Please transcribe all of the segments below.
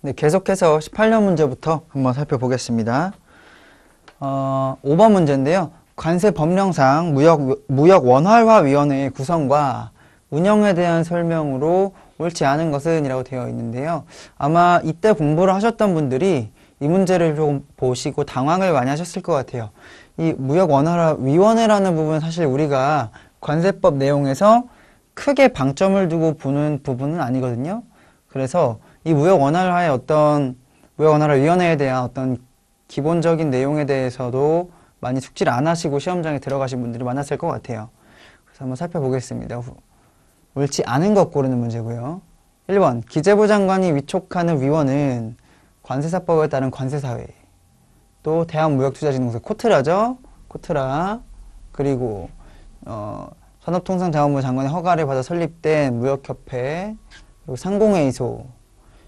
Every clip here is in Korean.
네, 계속해서 18년 문제부터 한번 살펴보겠습니다. 5번 문제인데요. 관세 법령상 무역 원활화위원회의 구성과 운영에 대한 설명으로 옳지 않은 것은 이라고 되어 있는데요. 아마 이때 공부를 하셨던 분들이 이 문제를 좀 보시고 당황을 많이 하셨을 것 같아요. 이 무역 원활화위원회라는 부분은 사실 우리가 관세법 내용에서 크게 방점을 두고 보는 부분은 아니거든요. 그래서 이 무역 원활화위원회에 대한 어떤 기본적인 내용에 대해서도 많이 숙지를 안 하시고 시험장에 들어가신 분들이 많았을 것 같아요. 그래서 한번 살펴보겠습니다. 옳지 않은 것 고르는 문제고요. 1번, 기재부 장관이 위촉하는 위원은 관세사법에 따른 관세사회, 또 대한무역투자진흥소, 코트라죠? 코트라. 그리고 산업통상자원부 장관의 허가를 받아 설립된 무역협회, 그리고 상공회의소,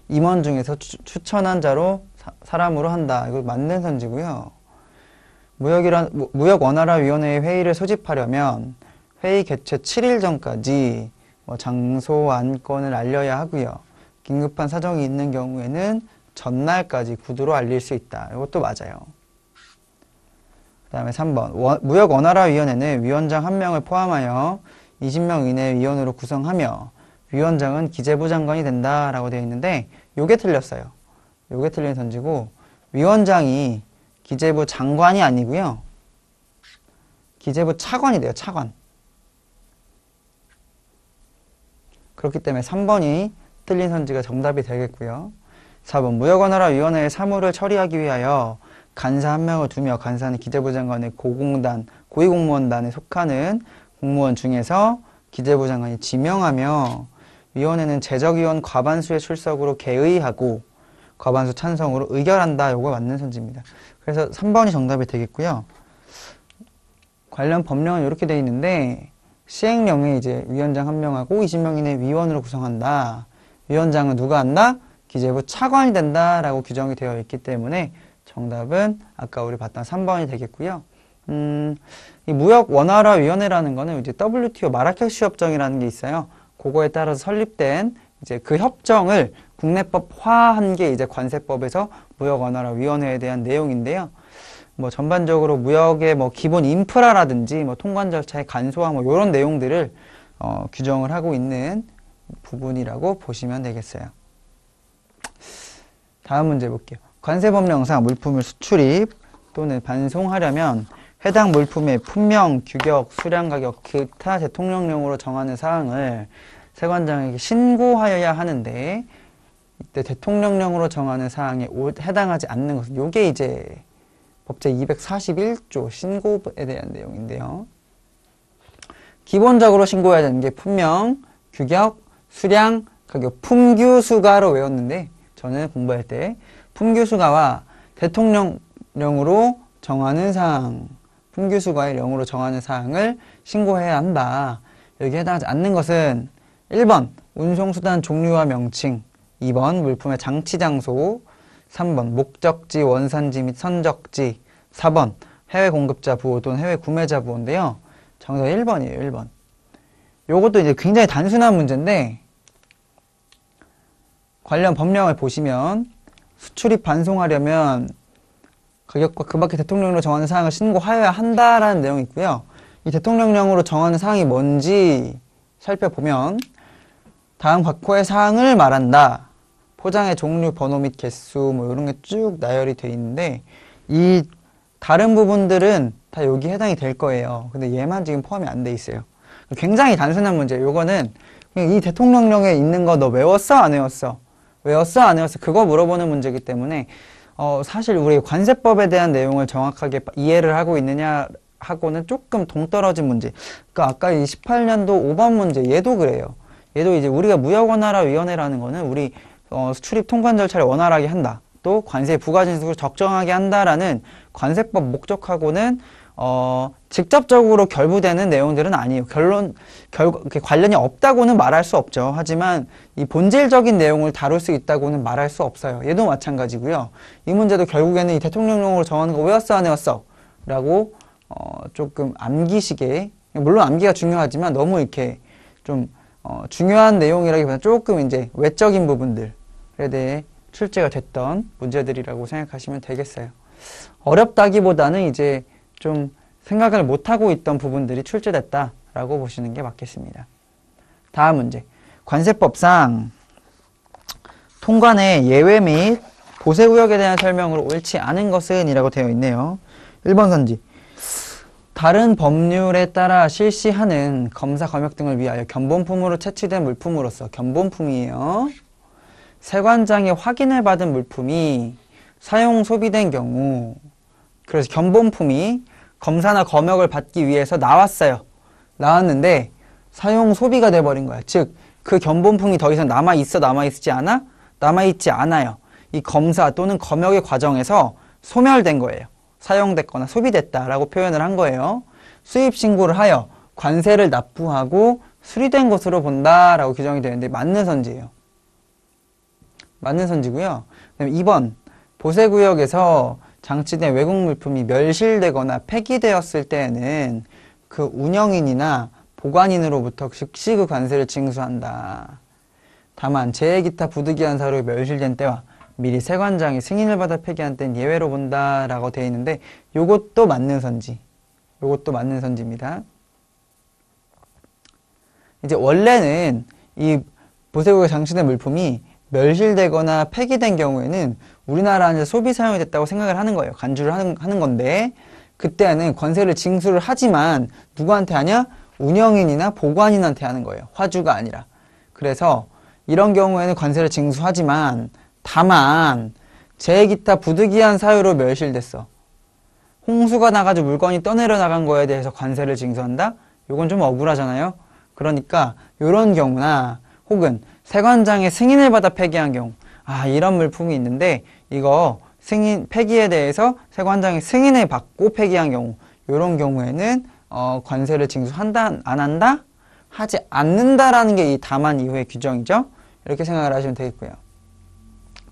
임원 중에서 추천한 자로 사람으로 한다. 이거 맞는 선지고요. 무역원활화위원회의 회의를 소집하려면 회의 개최 7일 전까지 장소, 안건을 알려야 하고요. 긴급한 사정이 있는 경우에는 전날까지 구두로 알릴 수 있다. 이것도 맞아요. 그 다음에 3번. 무역원활화위원회는 위원장 1명을 포함하여 20명 이내의 위원으로 구성하며 위원장은 기재부 장관이 된다라고 되어 있는데 요게 틀렸어요. 요게 틀린 선지고 위원장이 기재부 장관이 아니고요. 기재부 차관이 돼요. 차관. 그렇기 때문에 3번이 틀린 선지가 정답이 되겠고요. 4번. 무역원활화위원회의 사무를 처리하기 위하여 간사 1명을 두며 간사는 기재부 장관의 고위공무원단에 속하는 공무원 중에서 기재부 장관이 지명하며 위원회는 재적위원 과반수의 출석으로 개의하고 과반수 찬성으로 의결한다. 요거 맞는 선지입니다. 그래서 3번이 정답이 되겠고요. 관련 법령은 이렇게 되어 있는데 시행령에 이제 위원장 1명하고 20명 이내 위원으로 구성한다. 위원장은 누가 한다? 기재부 차관이 된다라고 규정이 되어 있기 때문에 정답은 아까 우리 봤던 3번이 되겠고요. 이 무역원활화위원회라는 거는 이제 WTO 마라케슈 협정이라는 게 있어요. 그거에 따라서 설립된 이제 그 협정을 국내법화한 게 이제 관세법에서 무역원활화위원회에 대한 내용인데요. 전반적으로 무역의 기본 인프라라든지 통관 절차의 간소화 이런 내용들을 규정을 하고 있는 부분이라고 보시면 되겠어요. 다음 문제 볼게요. 관세법령상 물품을 수출입 또는 반송하려면 해당 물품의 품명, 규격, 수량, 가격, 기타 대통령령으로 정하는 사항을 세관장에게 신고하여야 하는데 이때 대통령령으로 정하는 사항에 해당하지 않는 것은 요게 이제 법제 241조 신고에 대한 내용인데요. 기본적으로 신고해야 되는 게 품명, 규격, 수량, 가격, 품규수가로 외웠는데 저는 공부할 때 품규수가와 대통령령으로 정하는 사항, 품규수가의 령으로 정하는 사항을 신고해야 한다. 여기에 해당하지 않는 것은 1번 운송수단 종류와 명칭, 2번 물품의 장치장소, 3번 목적지, 원산지 및 선적지, 4번 해외 공급자 부호 또는 해외 구매자 부호인데요. 정답 1번이에요. 1번. 요것도 이제 굉장히 단순한 문제인데 관련 법령을 보시면 수출입 반송하려면 가격과 그 밖에 대통령령으로 정하는 사항을 신고하여야 한다라는 내용이 있고요. 이 대통령령으로 정하는 사항이 뭔지 살펴보면 다음 각호의 사항을 말한다. 포장의 종류, 번호 및 개수 이런 게 쭉 나열이 돼 있는데 이 다른 부분들은 다 여기 해당이 될 거예요. 근데 얘만 지금 포함이 안 돼 있어요. 굉장히 단순한 문제예요. 요거는 그냥 이 대통령령에 있는 거 너 외웠어? 안 외웠어? 외웠어? 안 외웠어? 그거 물어보는 문제이기 때문에 사실 우리 관세법에 대한 내용을 정확하게 이해를 하고 있느냐 하고는 조금 동떨어진 문제. 그러니까 아까 이 18년도 5번 문제 얘도 그래요. 얘도 이제 우리가 무역원활화위원회라는 거는 우리 수출입 통관 절차를 원활하게 한다. 또 관세 부가진수를 적정하게 한다라는 관세법 목적하고는 직접적으로 결부되는 내용들은 아니에요. 관련이 없다고는 말할 수 없죠. 하지만 이 본질적인 내용을 다룰 수 있다고는 말할 수 없어요. 얘도 마찬가지고요. 이 문제도 결국에는 이 대통령령으로 정하는 거 외웠어 안 외웠어? 라고 조금 암기식의, 물론 암기가 중요하지만 너무 이렇게 좀 중요한 내용이라기보다는 조금 이제 외적인 부분들에 대해 출제가 됐던 문제들이라고 생각하시면 되겠어요. 어렵다기보다는 이제 좀 생각을 못하고 있던 부분들이 출제됐다라고 보시는 게 맞겠습니다. 다음 문제. 관세법상 통관의 예외 및 보세구역에 대한 설명으로 옳지 않은 것은 이라고 되어 있네요. 1번 선지. 다른 법률에 따라 실시하는 검사 검역 등을 위하여 견본품으로 채취된 물품으로서 견본품이에요. 세관장에 확인을 받은 물품이 사용 소비된 경우, 그래서 견본품이 검사나 검역을 받기 위해서 나왔어요. 나왔는데 사용 소비가 돼버린 거야. 즉 그 견본품이 더 이상 남아있지 않아? 남아있지 않아요. 이 검사 또는 검역의 과정에서 소멸된 거예요. 사용됐거나 소비됐다라고 표현을 한 거예요. 수입 신고를 하여 관세를 납부하고 수리된 것으로 본다라고 규정이 되는데 맞는 선지예요. 맞는 선지고요. 그다음에 2번 보세구역에서 장치된 외국 물품이 멸실되거나 폐기되었을 때에는 그 운영인이나 보관인으로부터 즉시 그 관세를 징수한다. 다만 재해 기타 부득이한 사유로 멸실된 때와 미리 세관장이 승인을 받아 폐기한 때는 예외로 본다라고 되어 있는데 요것도 맞는 선지. 요것도 맞는 선지입니다. 이제 원래는 이 보세구역에 장치된 물품이 멸실되거나 폐기된 경우에는 우리나라 안에서 소비 사용이 됐다고 생각을 하는 거예요. 간주를 하는 건데 그때는 관세를 징수를 하지만 누구한테 하냐? 운영인이나 보관인한테 하는 거예요. 화주가 아니라. 그래서 이런 경우에는 관세를 징수하지만 다만 재해 기타 부득이한 사유로 멸실됐어. 홍수가 나가지고 물건이 떠내려 나간 거에 대해서 관세를 징수한다? 이건 좀 억울하잖아요. 그러니까 이런 경우나 혹은 세관장의 승인을 받아 폐기한 경우, 이런 물품이 있는데 이거 폐기에 대해서 세관장의 승인을 받고 폐기한 경우, 이런 경우에는 관세를 징수한다, 안 한다? 하지 않는다라는 게 이 다만 이후의 규정이죠. 이렇게 생각을 하시면 되겠고요.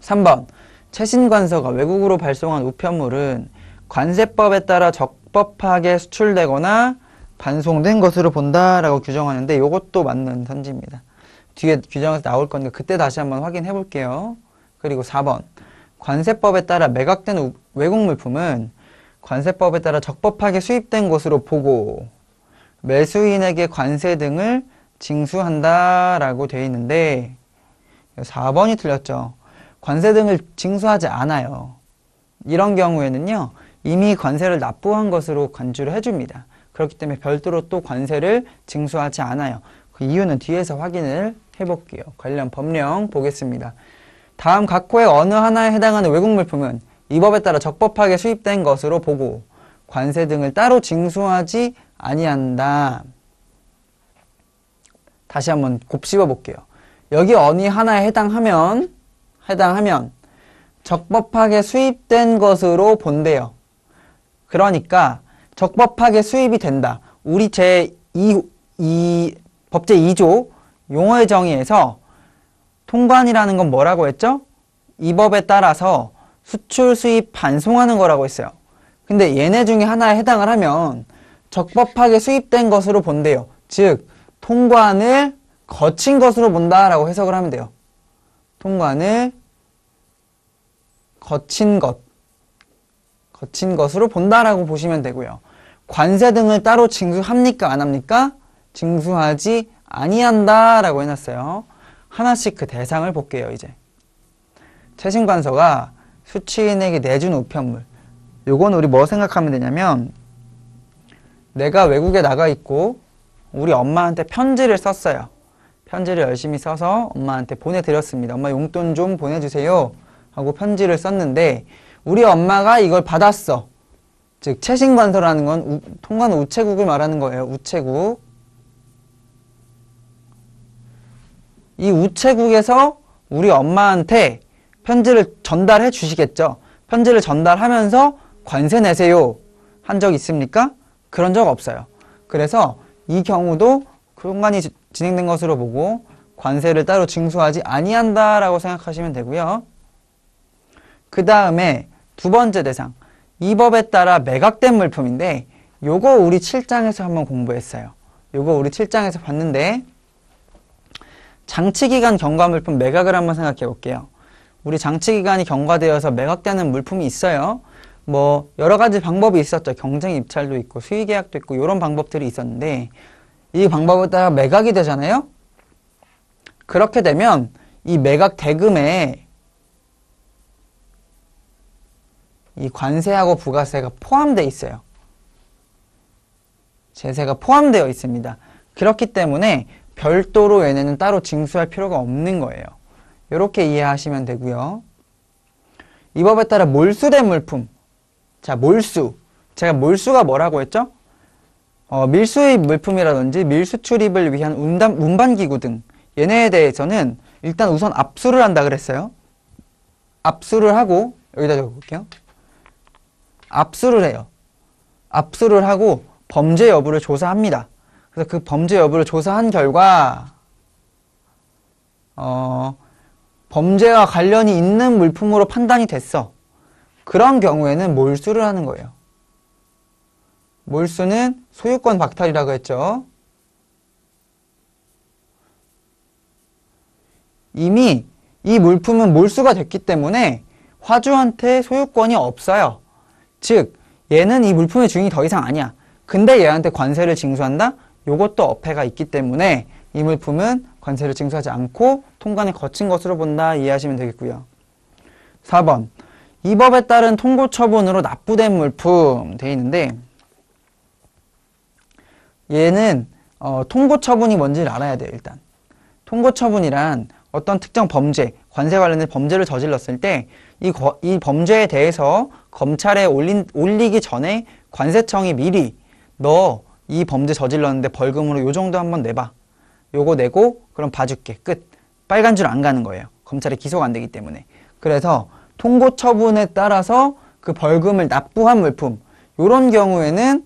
3번. 최신관서가 외국으로 발송한 우편물은 관세법에 따라 적법하게 수출되거나 반송된 것으로 본다라고 규정하는데 이것도 맞는 선지입니다. 뒤에 규정에서 나올 거니까 그때 다시 한번 확인해 볼게요. 그리고 4번. 관세법에 따라 매각된 외국 물품은 관세법에 따라 적법하게 수입된 것으로 보고 매수인에게 관세 등을 징수한다라고 되어 있는데 4번이 틀렸죠. 관세 등을 징수하지 않아요. 이런 경우에는요. 이미 관세를 납부한 것으로 간주를 해줍니다. 그렇기 때문에 별도로 또 관세를 징수하지 않아요. 그 이유는 뒤에서 확인을 해볼게요. 관련 법령 보겠습니다. 다음 각호의 어느 하나에 해당하는 외국 물품은 이 법에 따라 적법하게 수입된 것으로 보고 관세 등을 따로 징수하지 아니한다. 다시 한번 곱씹어 볼게요. 여기 어느 하나에 해당하면 적법하게 수입된 것으로 본대요. 그러니까 적법하게 수입이 된다. 우리 법제 2조 용어의 정의에서 통관이라는 건 뭐라고 했죠? 이 법에 따라서 수출, 수입, 반송하는 거라고 했어요. 근데 얘네 중에 하나에 해당을 하면 적법하게 수입된 것으로 본대요. 즉 통관을 거친 것으로 본다라고 해석을 하면 돼요. 통관을 거친 것으로 본다라고 보시면 되고요. 관세 등을 따로 징수합니까? 안 합니까? 징수하지 아니한다라고 해놨어요. 하나씩 그 대상을 볼게요. 이제 최신관서가 수취인에게 내준 우편물, 요건 우리 뭐 생각하면 되냐면 내가 외국에 나가 있고 우리 엄마한테 편지를 썼어요. 편지를 열심히 써서 엄마한테 보내드렸습니다. 엄마 용돈 좀 보내주세요 하고 편지를 썼는데 우리 엄마가 이걸 받았어. 즉 최신관서라는 건 통관 우체국을 말하는 거예요. 우체국. 이 우체국에서 우리 엄마한테 편지를 전달해 주시겠죠. 편지를 전달하면서 관세 내세요 한 적 있습니까? 그런 적 없어요. 그래서 이 경우도 통관이 진행된 것으로 보고 관세를 따로 징수하지 아니한다라고 생각하시면 되고요. 그 다음에 두 번째 대상, 이 법에 따라 매각된 물품인데 요거 우리 7장에서 한번 공부했어요. 요거 우리 7장에서 봤는데 장치기간 경과물품 매각을 한번 생각해 볼게요. 우리 장치기간이 경과되어서 매각되는 물품이 있어요. 뭐 여러 가지 방법이 있었죠. 경쟁 입찰도 있고 수의계약도 있고 이런 방법들이 있었는데 이 방법에 따라 매각이 되잖아요. 그렇게 되면 이 매각 대금에 이 관세하고 부가세가 포함되어 있어요. 제세가 포함되어 있습니다. 그렇기 때문에 별도로 얘네는 따로 징수할 필요가 없는 거예요. 이렇게 이해하시면 되고요. 이 법에 따라 몰수된 물품. 자, 몰수. 제가 몰수가 뭐라고 했죠? 밀수입 물품이라든지 밀수출입을 위한 운반기구 등 얘네에 대해서는 일단 우선 압수를 한다 그랬어요. 압수를 하고 여기다 적어볼게요. 압수를 해요. 압수를 하고 범죄 여부를 조사합니다. 그래서 그 범죄 여부를 조사한 결과 범죄와 관련이 있는 물품으로 판단이 됐어. 그런 경우에는 몰수를 하는 거예요. 몰수는 소유권 박탈이라고 했죠. 이미 이 물품은 몰수가 됐기 때문에 화주한테 소유권이 없어요. 즉 얘는 이 물품의 주인이 더 이상 아니야. 근데 얘한테 관세를 징수한다? 요것도 어폐가 있기 때문에 이 물품은 관세를 징수하지 않고 통관을 거친 것으로 본다 이해하시면 되겠고요. 4번 이 법에 따른 통고처분으로 납부된 물품 돼 있는데 얘는 통고처분이 뭔지를 알아야 돼요. 일단 통고처분이란 어떤 특정 범죄, 관세 관련된 범죄를 저질렀을 때 이 범죄에 대해서 검찰에 올리기 전에 관세청이 미리 너 이 범죄 저질렀는데 벌금으로 요 정도 한번 내봐. 요거 내고 그럼 봐줄게. 끝. 빨간 줄 안 가는 거예요. 검찰에 기소가 안 되기 때문에. 그래서 통고 처분에 따라서 그 벌금을 납부한 물품 요런 경우에는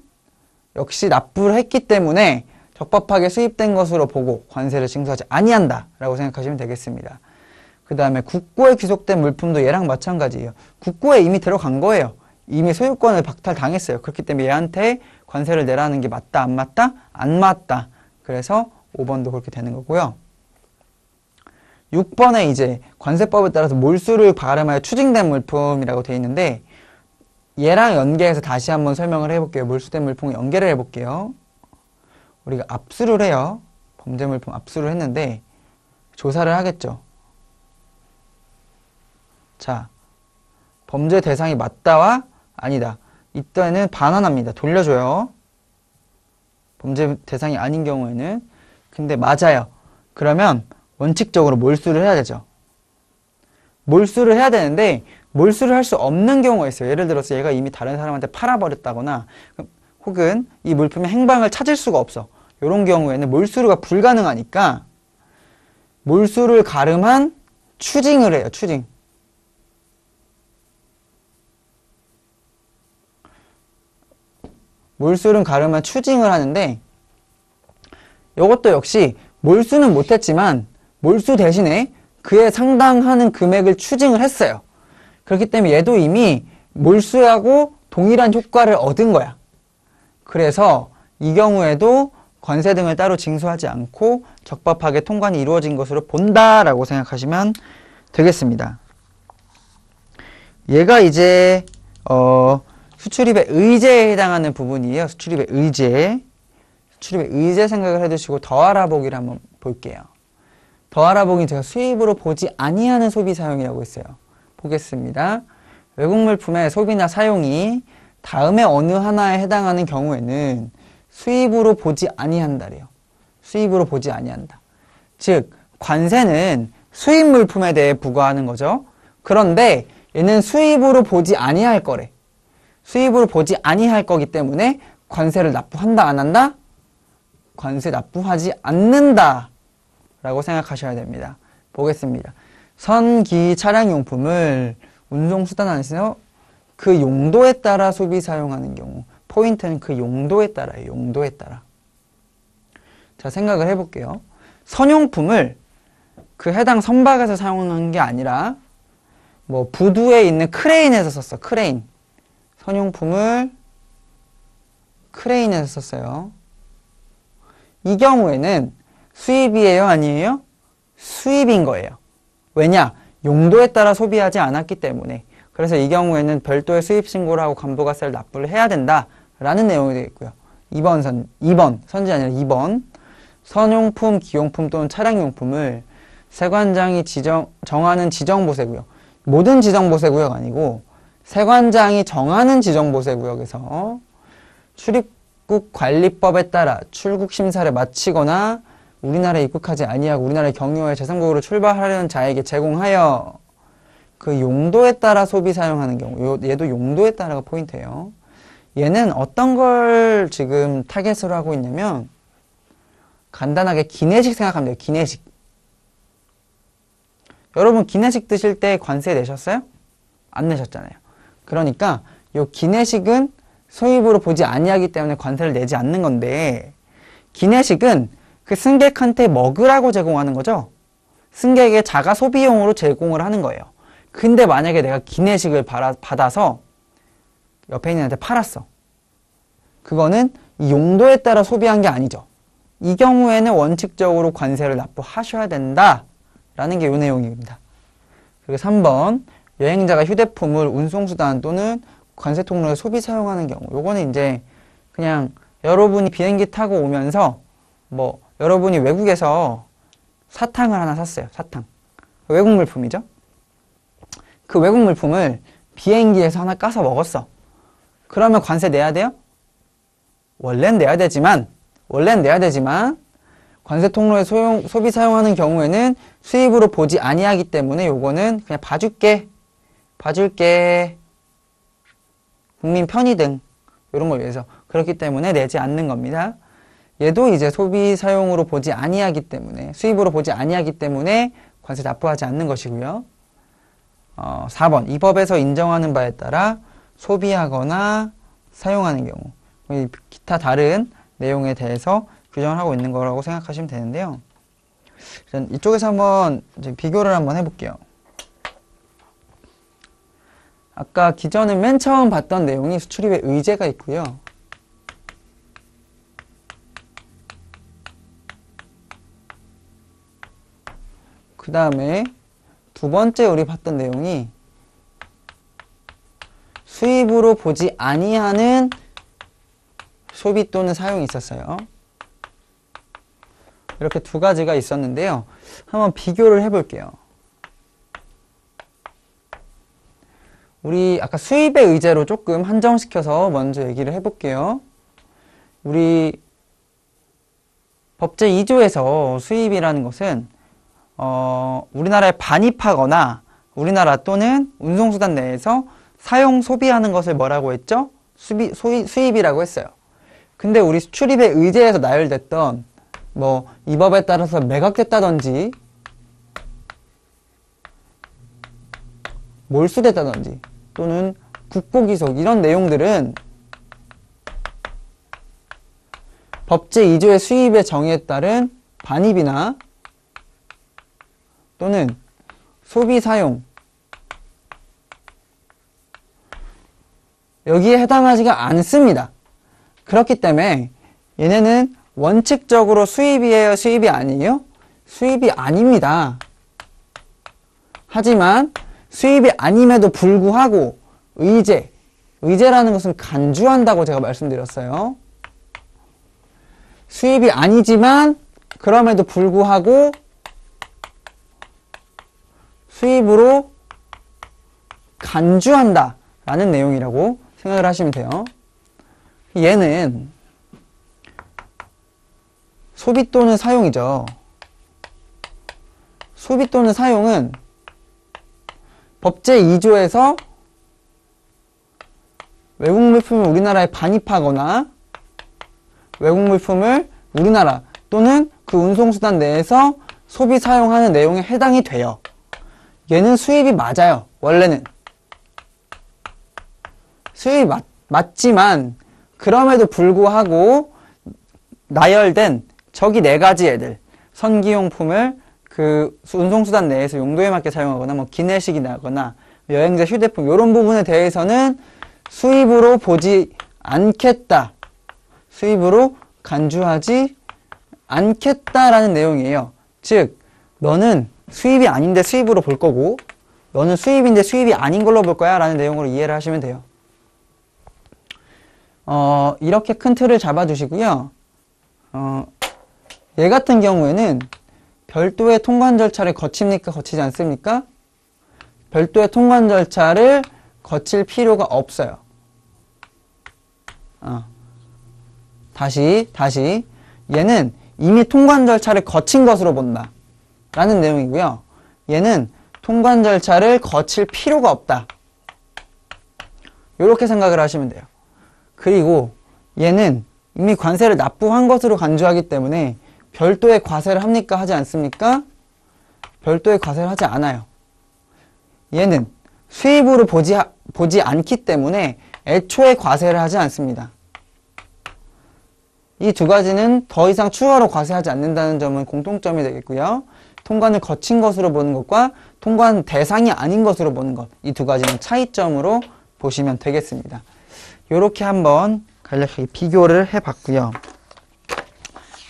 역시 납부를 했기 때문에 적법하게 수입된 것으로 보고 관세를 징수하지 아니한다 라고 생각하시면 되겠습니다. 그 다음에 국고에 귀속된 물품도 얘랑 마찬가지예요. 국고에 이미 들어간 거예요. 이미 소유권을 박탈당했어요. 그렇기 때문에 얘한테 관세를 내라는 게 맞다 안 맞다? 안 맞다. 그래서 5번도 그렇게 되는 거고요. 6번에 이제 관세법에 따라서 몰수를 가름하여 추징된 물품이라고 되어 있는데 얘랑 연계해서 다시 한번 설명을 해볼게요. 몰수된 물품을 연계를 해볼게요. 우리가 압수를 해요. 범죄 물품 압수를 했는데 조사를 하겠죠. 자, 범죄 대상이 맞다와 아니다. 이때는 반환합니다. 돌려줘요. 범죄 대상이 아닌 경우에는. 근데 맞아요. 그러면 원칙적으로 몰수를 해야 되죠. 몰수를 해야 되는데 몰수를 할 수 없는 경우가 있어요. 예를 들어서 얘가 이미 다른 사람한테 팔아버렸다거나 혹은 이 물품의 행방을 찾을 수가 없어. 이런 경우에는 몰수가 불가능하니까 몰수를 가름한 추징을 해요. 추징. 몰수를 가름한 추징을 하는데 이것도 역시 몰수는 못했지만 몰수 대신에 그에 상당하는 금액을 추징을 했어요. 그렇기 때문에 얘도 이미 몰수하고 동일한 효과를 얻은 거야. 그래서 이 경우에도 관세 등을 따로 징수하지 않고 적법하게 통관이 이루어진 것으로 본다라고 생각하시면 되겠습니다. 얘가 이제 수출입의 의제에 해당하는 부분이에요. 수출입의 의제. 수출입의 의제 생각을 해두시고 더 알아보기를 한번 볼게요. 더 알아보기 제가 수입으로 보지 아니하는 소비 사용이라고 했어요. 보겠습니다. 외국 물품의 소비나 사용이 다음에 어느 하나에 해당하는 경우에는 수입으로 보지 아니한다래요. 수입으로 보지 아니한다. 즉 관세는 수입 물품에 대해 부과하는 거죠. 그런데 얘는 수입으로 보지 아니할 거래. 수입으로 보지 아니할 거기 때문에 관세를 납부한다 안 한다? 관세 납부하지 않는다 라고 생각하셔야 됩니다. 보겠습니다. 선기 차량용품을 운송수단 안에서 그 용도에 따라 소비 사용하는 경우 포인트는 그 용도에 따라요. 용도에 따라. 자, 생각을 해볼게요. 선용품을 그 해당 선박에서 사용하는 게 아니라 뭐 부두에 있는 크레인에서 썼어. 크레인. 선용품을 크레인에서 썼어요. 이 경우에는 수입이에요? 아니에요? 수입인 거예요. 왜냐? 용도에 따라 소비하지 않았기 때문에, 그래서 이 경우에는 별도의 수입 신고를 하고 간부가세를 납부를 해야 된다라는 내용이 되어 있고요. 2번 선지 아니라 2번 선용품, 기용품 또는 차량용품을 세관장이 정하는 지정보세구역, 모든 지정보세구역 아니고 세관장이 정하는 지정보세구역에서 출입국 관리법에 따라 출국 심사를 마치거나 우리나라에 입국하지 아니하고 우리나라의 경유하여 제3국으로 출발하려는 자에게 제공하여 그 용도에 따라 소비 사용하는 경우, 얘도 용도에 따라가 포인트예요. 얘는 어떤 걸 지금 타겟으로 하고 있냐면 간단하게 기내식 생각하면 돼요. 기내식. 여러분 기내식 드실 때 관세 내셨어요? 안 내셨잖아요. 그러니까 요 기내식은 소입으로 보지 아니하기 때문에 관세를 내지 않는 건데, 기내식은 그 승객한테 먹으라고 제공하는 거죠. 승객의 자가 소비용으로 제공을 하는 거예요. 근데 만약에 내가 기내식을 받아서 옆에 있는 애한테 팔았어. 그거는 이 용도에 따라 소비한 게 아니죠. 이 경우에는 원칙적으로 관세를 납부하셔야 된다라는 게 이 내용입니다. 그리고 3번 여행자가 휴대폰을 운송수단 또는 관세 통로에 소비 사용하는 경우, 요거는 이제 그냥 여러분이 비행기 타고 오면서 뭐 여러분이 외국에서 사탕을 하나 샀어요. 사탕. 외국 물품이죠. 그 외국 물품을 비행기에서 하나 까서 먹었어. 그러면 관세 내야 돼요? 원래는 내야 되지만 관세 통로에 소비 사용하는 경우에는 수입으로 보지 아니하기 때문에 요거는 그냥 봐줄게. 국민 편의 등 이런 걸 위해서, 그렇기 때문에 내지 않는 겁니다. 얘도 이제 소비 사용으로 보지 아니하기 때문에, 수입으로 보지 아니하기 때문에 관세 납부하지 않는 것이고요. 4번 이 법에서 인정하는 바에 따라 소비하거나 사용하는 경우, 기타 다른 내용에 대해서 규정을 하고 있는 거라고 생각하시면 되는데요. 이쪽에서 한번 비교를 한번 해볼게요. 아까 기존에 맨 처음 봤던 내용이 수출입의 의제가 있고요. 그 다음에 두 번째 우리 봤던 내용이 수입으로 보지 아니하는 소비 또는 사용이 있었어요. 이렇게 두 가지가 있었는데요. 한번 비교를 해볼게요. 우리 아까 수입의 의제로 조금 한정시켜서 먼저 얘기를 해볼게요. 우리 법제 2조에서 수입이라는 것은 우리나라에 반입하거나 우리나라 또는 운송수단 내에서 사용, 소비하는 것을 뭐라고 했죠? 수입이라고 했어요. 근데 우리 수출입의 의제에서 나열됐던 이 법에 따라서 매각됐다든지 몰수됐다든지 또는 국고기속 이런 내용들은 법제 2조의 수입의 정의에 따른 반입이나 또는 소비 사용, 여기에 해당하지가 않습니다. 그렇기 때문에 얘네는 원칙적으로 수입이에요? 수입이 아니에요? 수입이 아닙니다. 하지만 수입이 아님에도 불구하고 의제라는 것은 간주한다고 제가 말씀드렸어요. 수입이 아니지만 그럼에도 불구하고 수입으로 간주한다 라는 내용이라고 생각을 하시면 돼요. 얘는 소비 또는 사용이죠. 소비 또는 사용은 법제 2조에서 외국 물품을 우리나라에 반입하거나 외국 물품을 우리나라 또는 그 운송수단 내에서 소비 사용하는 내용에 해당이 돼요. 얘는 수입이 맞아요. 원래는 수입이 맞지만 그럼에도 불구하고 나열된 저기 네 가지 애들, 선기용품을 그 운송수단 내에서 용도에 맞게 사용하거나 기내식이 나거나 여행자 휴대폰 이런 부분에 대해서는 수입으로 보지 않겠다, 수입으로 간주하지 않겠다라는 내용이에요. 즉 너는 수입이 아닌데 수입으로 볼 거고 너는 수입인데 수입이 아닌 걸로 볼 거야 라는 내용으로 이해를 하시면 돼요. 이렇게 큰 틀을 잡아주시고요. 얘 같은 경우에는 별도의 통관 절차를 거칩니까? 거치지 않습니까? 별도의 통관 절차를 거칠 필요가 없어요. 다시 얘는 이미 통관 절차를 거친 것으로 본다 라는 내용이고요. 얘는 통관 절차를 거칠 필요가 없다. 이렇게 생각을 하시면 돼요. 그리고 얘는 이미 관세를 납부한 것으로 간주하기 때문에 별도의 과세를 합니까? 하지 않습니까? 별도의 과세를 하지 않아요. 얘는 수입으로 보지 않기 때문에 애초에 과세를 하지 않습니다. 이 두 가지는 더 이상 추가로 과세하지 않는다는 점은 공통점이 되겠고요. 통관을 거친 것으로 보는 것과 통관 대상이 아닌 것으로 보는 것, 이 두 가지는 차이점으로 보시면 되겠습니다. 이렇게 한번 간략하게 비교를 해봤고요.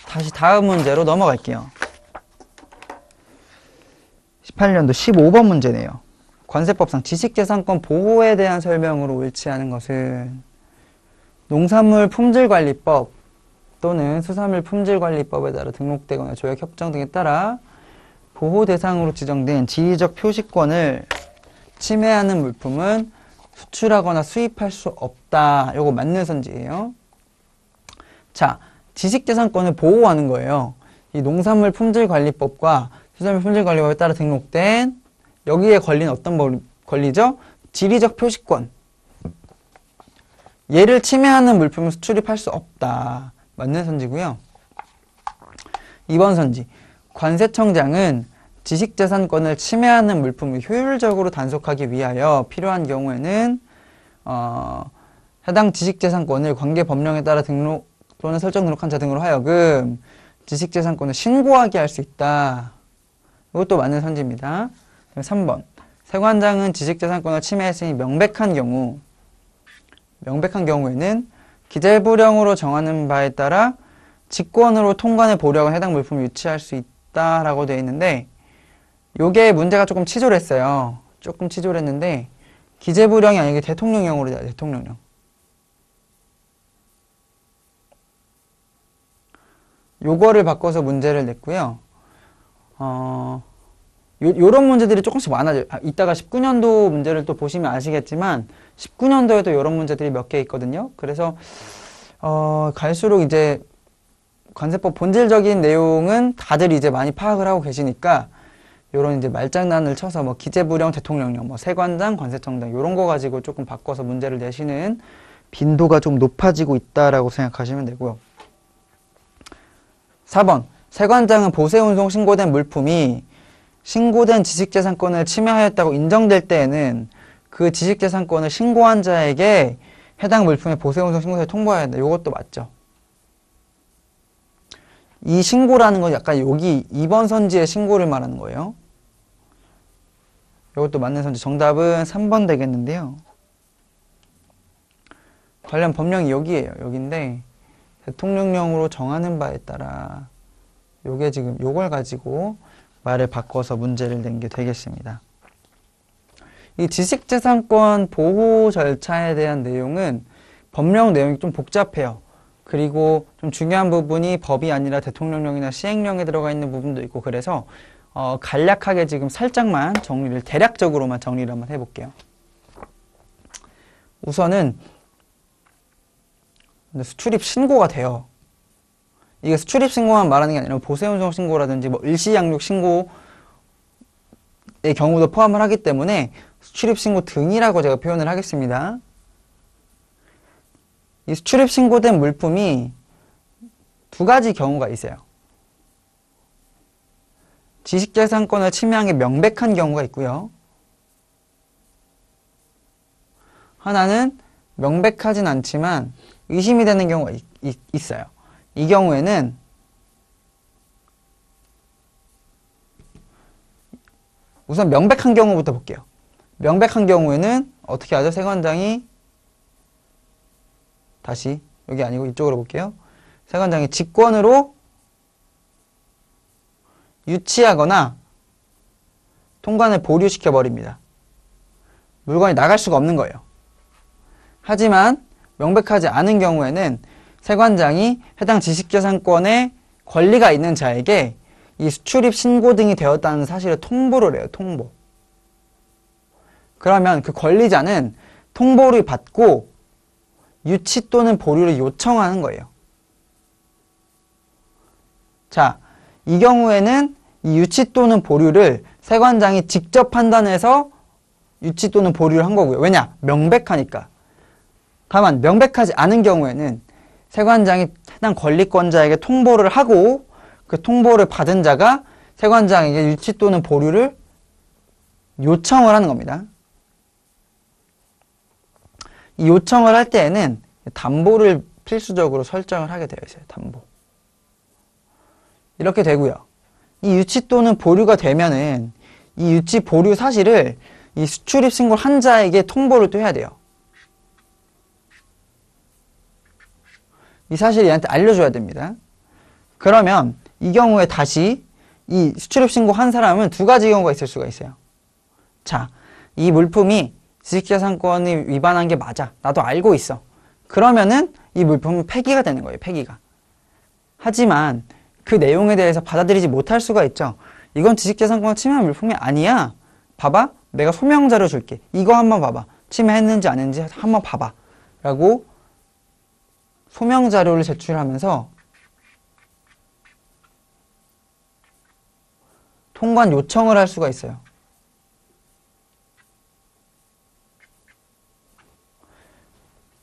다시 다음 문제로 넘어갈게요. 18년도 15번 문제네요. 관세법상 지식재산권 보호에 대한 설명으로 일치하는 것은 농산물 품질관리법 또는 수산물 품질관리법에 따라 등록되거나 조약 협정 등에 따라 보호 대상으로 지정된 지리적 표시권을 침해하는 물품은 수출하거나 수입할 수 없다. 요거 맞는 선지예요. 자, 지식재산권을 보호하는 거예요. 이 농산물 품질관리법과 수산물 품질관리법에 따라 등록된 여기에 걸린 어떤 권리죠? 지리적 표시권. 얘를 침해하는 물품은 수출입할 수 없다. 맞는 선지고요. 2번 선지. 관세청장은 지식재산권을 침해하는 물품을 효율적으로 단속하기 위하여 필요한 경우에는 해당 지식재산권을 관계법령에 따라 등록 또는 설정 등록한 자 등으로 하여금 지식재산권을 신고하게 할 수 있다. 이것도 맞는 선지입니다. 3번. 세관장은 지식재산권을 침해했으니 명백한 경우에는 기재부령으로 정하는 바에 따라 직권으로 통관을 보류하고 해당 물품을 유치할 수 있다라고 되어 있는데 요게 문제가 조금 치졸했어요. 조금 치졸했는데 기재부령이 아니게 대통령령으로 돼요. 대통령령. 요거를 바꿔서 문제를 냈고요. 요런 문제들이 조금씩 많아져요. 이따가 19년도 문제를 또 보시면 아시겠지만 19년도에도 요런 문제들이 몇 개 있거든요. 그래서 갈수록 이제 관세법 본질적인 내용은 다들 이제 많이 파악을 하고 계시니까 요런 이제 말장난을 쳐서 뭐 기재부령, 대통령령, 뭐 세관장, 관세청장 요런 거 가지고 조금 바꿔서 문제를 내시는 빈도가 좀 높아지고 있다라고 생각하시면 되고요. 4번. 세관장은 보세운송 신고된 물품이 신고된 지식재산권을 침해하였다고 인정될 때에는 그 지식재산권을 신고한 자에게 해당 물품의 보세운송 신고서를 통보해야 한다. 이것도 맞죠. 이 신고라는 건 약간 여기 2번 선지의 신고를 말하는 거예요. 이것도 맞는 선지. 정답은 3번 되겠는데요. 관련 법령이 여기에요. 여기인데 대통령령으로 정하는 바에 따라 요게 지금 요걸 가지고 말을 바꿔서 문제를 낸 게 되겠습니다. 이 지식재산권 보호 절차에 대한 내용은 법령 내용이 좀 복잡해요. 그리고 좀 중요한 부분이 법이 아니라 대통령령이나 시행령에 들어가 있는 부분도 있고 그래서 간략하게 지금 살짝만 정리를 대략적으로만 정리를 한번 해볼게요. 우선은 수출입 신고가 돼요. 이게 수출입 신고만 말하는 게 아니라 보세운송 신고라든지 뭐 일시양육 신고의 경우도 포함을 하기 때문에 수출입 신고 등이라고 제가 표현을 하겠습니다. 이 수출입 신고된 물품이 두 가지 경우가 있어요. 지식재산권을 침해한 게 명백한 경우가 있고요. 하나는 명백하진 않지만 의심이 되는 경우가 있어요. 이 경우에는 우선 명백한 경우부터 볼게요. 명백한 경우에는 어떻게 하죠? 세관장이 다시 여기 아니고 이쪽으로 볼게요. 세관장이 직권으로 유치하거나 통관을 보류시켜 버립니다. 물건이 나갈 수가 없는 거예요. 하지만 명백하지 않은 경우에는 세관장이 해당 지식재산권에 권리가 있는 자에게 이 수출입 신고 등이 되었다는 사실을 통보를 해요. 통보. 그러면 그 권리자는 통보를 받고 유치 또는 보류를 요청하는 거예요. 자, 이 경우에는 이 유치 또는 보류를 세관장이 직접 판단해서 유치 또는 보류를 한 거고요. 왜냐? 명백하니까. 다만 명백하지 않은 경우에는 세관장이 해당 권리권자에게 통보를 하고 그 통보를 받은 자가 세관장에게 유치 또는 보류를 요청을 하는 겁니다. 이 요청을 할 때에는 담보를 필수적으로 설정을 하게 되어 있어요. 담보. 이렇게 되고요. 이 유치 또는 보류가 되면은 이 유치 보류 사실을 이 수출입 신고를 한 자에게 통보를 또 해야 돼요. 이 사실을 얘한테 알려줘야 됩니다. 그러면 이 경우에 다시 이 수출입 신고한 사람은 두 가지 경우가 있을 수가 있어요. 자, 이 물품이 지식재산권이 위반한 게 맞아. 나도 알고 있어. 그러면은 이 물품은 폐기가 되는 거예요. 폐기가. 하지만 그 내용에 대해서 받아들이지 못할 수가 있죠. 이건 지식재산권을 침해한 물품이 아니야. 봐봐. 내가 소명자료 줄게. 이거 한번 봐봐. 침해했는지 안 했는지 한번 봐봐. 라고 소명자료를 제출하면서 통관 요청을 할 수가 있어요.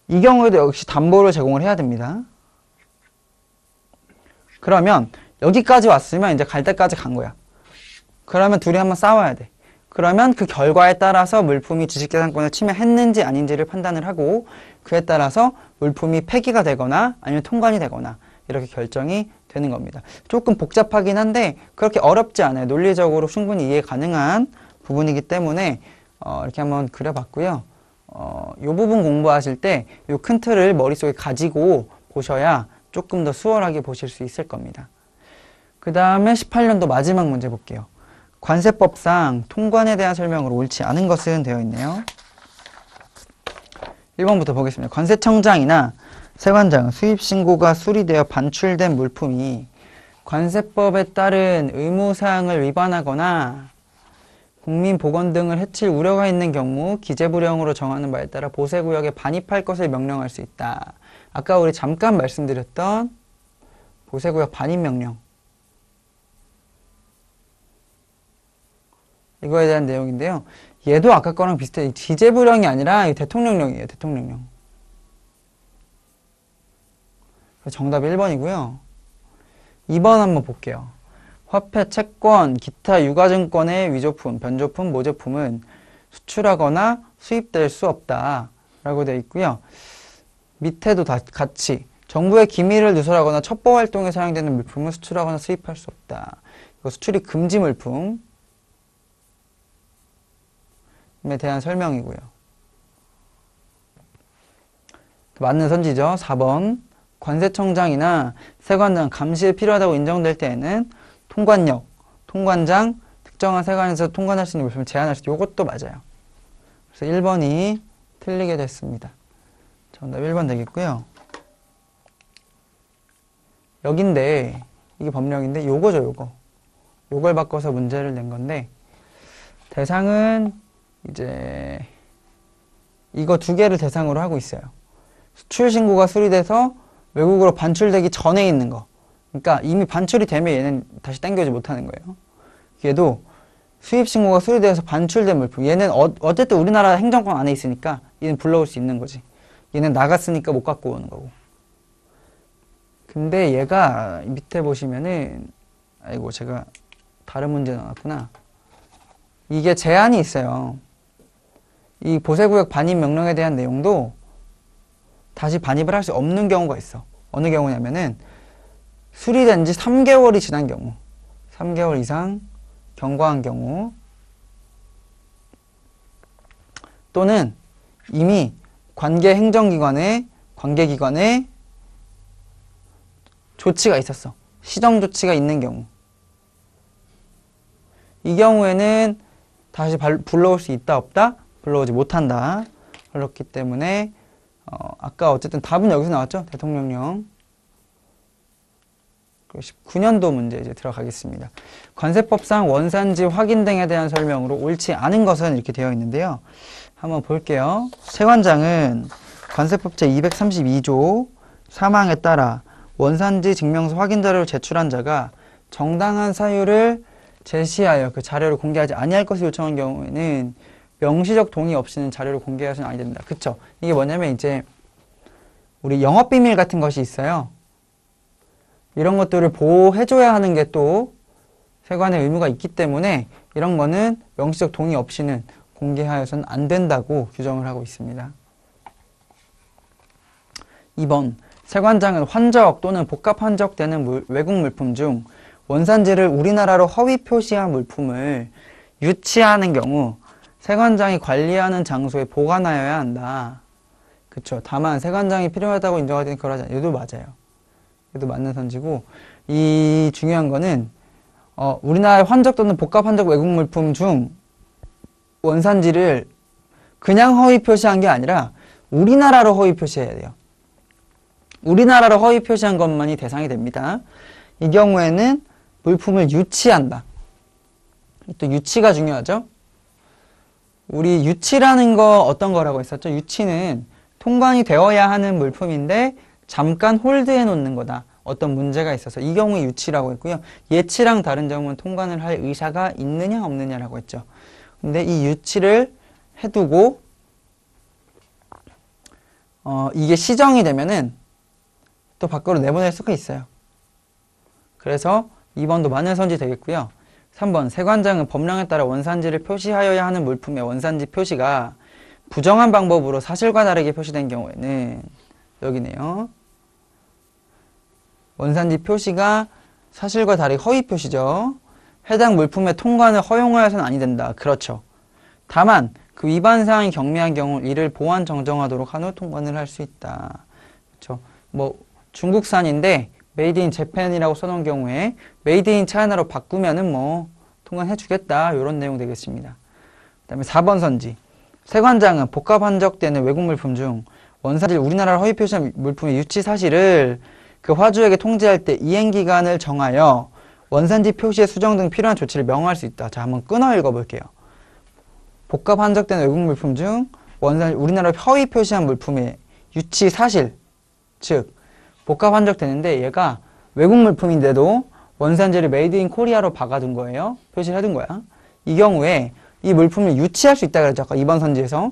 이 경우에도 역시 담보를 제공을 해야 됩니다. 그러면 여기까지 왔으면 이제 갈 때까지 간 거야. 그러면 둘이 한번 싸워야 돼. 그러면 그 결과에 따라서 물품이 지식재산권을 침해했는지 아닌지를 판단을 하고 그에 따라서 물품이 폐기가 되거나 아니면 통관이 되거나 이렇게 결정이 되는 겁니다. 조금 복잡하긴 한데 그렇게 어렵지 않아요. 논리적으로 충분히 이해 가능한 부분이기 때문에 이렇게 한번 그려봤고요. 이 부분 공부하실 때 이 큰 틀을 머릿속에 가지고 보셔야 조금 더 수월하게 보실 수 있을 겁니다. 그 다음에 18년도 마지막 문제 볼게요. 관세법상 통관에 대한 설명으로 옳지 않은 것은 되어 있네요. 1번부터 보겠습니다. 관세청장이나 세관장 수입신고가 수리되어 반출된 물품이 관세법에 따른 의무사항을 위반하거나 국민보건 등을 해칠 우려가 있는 경우 기재부령으로 정하는 바에 따라 보세구역에 반입할 것을 명령할 수 있다. 아까 우리 잠깐 말씀드렸던 보세구역 반입명령. 이거에 대한 내용인데요. 얘도 아까 거랑 비슷해요. 기재부령이 아니라 대통령령이에요. 대통령령. 정답이 1번이고요. 2번 한번 볼게요. 화폐, 채권, 기타 유가증권의 위조품, 변조품, 모조품은 수출하거나 수입될 수 없다 라고 되어 있고요. 밑에도 같이 정부의 기밀을 누설하거나 첩보활동에 사용되는 물품을 수출하거나 수입할 수 없다. 이거 수출이 금지 물품에 대한 설명이고요. 맞는 선지죠. 4번 관세청장이나 세관장 감시에 필요하다고 인정될 때에는 통관역, 통관장, 특정한 세관에서 통관할 수 있는 물품을 제한할 수 있다. 이것도 맞아요. 그래서 1번이 틀리게 됐습니다. 정답 1번 되겠고요. 여긴데 이게 법령인데 요거죠. 요거. 요걸 바꿔서 문제를 낸 건데 대상은 이제 이거 두 개를 대상으로 하고 있어요. 수출신고가 수리돼서 외국으로 반출되기 전에 있는 거. 그러니까 이미 반출이 되면 얘는 다시 당겨지 못하는 거예요. 얘도 수입신고가 수리돼서 반출된 물품. 얘는 어쨌든 우리나라 행정권 안에 있으니까 얘는 불러올 수 있는 거지. 얘는 나갔으니까 못 갖고 오는 거고. 근데 얘가 밑에 보시면은 아이고 제가 다른 문제 나왔구나. 이게 제한이 있어요. 이 보세구역 반입 명령에 대한 내용도 다시 반입을 할 수 없는 경우가 있어. 어느 경우냐면은 수리된 지 3개월이 지난 경우, 3개월 이상 경과한 경우, 또는 이미 관계기관에 조치가 있었어. 시정조치가 있는 경우. 이 경우에는 다시 불러올 수 있다 없다? 불러오지 못한다. 그렇기 때문에 아까 어쨌든 답은 여기서 나왔죠. 대통령령. 19년도 문제 이제 들어가겠습니다. 관세법상 원산지 확인 등에 대한 설명으로 옳지 않은 것은 이렇게 되어 있는데요. 한번 볼게요. 세관장은 관세법 제232조 사망에 따라 원산지 증명서 확인 자료를 제출한 자가 정당한 사유를 제시하여 그 자료를 공개하지 아니할 것을 요청한 경우에는 명시적 동의 없이는 자료를 공개해서는 아니 된다. 그쵸? 이게 뭐냐면 이제 우리 영업비밀 같은 것이 있어요. 이런 것들을 보호해줘야 하는 게 또 세관의 의무가 있기 때문에 이런 거는 명시적 동의 없이는 공개하여서는 안 된다고 규정을 하고 있습니다. 2번 세관장은 환적 또는 복합 환적되는 외국 물품 중 원산지를 우리나라로 허위 표시한 물품을 유치하는 경우 세관장이 관리하는 장소에 보관하여야 한다. 그쵸. 다만 세관장이 필요하다고 인정할 때는 그러지 않아요. 얘도 맞아요. 얘도 맞는 선지고, 이 중요한 거는 우리나라의 환적 또는 복합 환적 외국 물품 중 원산지를 그냥 허위 표시한 게 아니라 우리나라로 허위 표시해야 돼요. 우리나라로 허위 표시한 것만이 대상이 됩니다. 이 경우에는 물품을 유치한다. 또 유치가 중요하죠. 우리 유치라는 거 어떤 거라고 했었죠? 유치는 통관이 되어야 하는 물품인데 잠깐 홀드해 놓는 거다. 어떤 문제가 있어서 이 경우에 유치라고 했고요. 예치랑 다른 점은 통관을 할 의사가 있느냐 없느냐라고 했죠. 근데 이 유치를 해두고 이게 시정이 되면은 또 밖으로 내보낼 수가 있어요. 그래서 2번도 맞는 선지 되겠고요. 3번 세관장은 법령에 따라 원산지를 표시하여야 하는 물품의 원산지 표시가 부정한 방법으로 사실과 다르게 표시된 경우에는 여기네요. 원산지 표시가 사실과 다르게 허위 표시죠. 해당 물품의 통관을 허용하여서는 아니 된다. 그렇죠. 다만 그 위반 사항이 경미한 경우 이를 보완 정정하도록 한 후 통관을 할 수 있다. 그렇죠. 뭐 중국산인데 메이드 인 재팬이라고 써놓은 경우에 메이드 인 차이나로 바꾸면은 뭐 통관해 주겠다. 이런 내용 되겠습니다. 그 다음에 4번 선지. 세관장은 복합 환적되는 외국 물품 중 원산지를 우리나라로 허위 표시한 물품의 유치 사실을 그 화주에게 통지할 때 이행기간을 정하여 원산지 표시의 수정 등 필요한 조치를 명할 수 있다. 자, 한번 끊어 읽어볼게요. 복합 환적된 외국 물품 중 원산지 우리나라로 허위 표시한 물품의 유치 사실, 즉 복합 환적되는데 얘가 외국 물품인데도 원산지를 메이드 인 코리아로 박아둔 거예요. 표시를 해둔 거야. 이 경우에 이 물품을 유치할 수 있다 그랬죠. 아까 2번 선지에서.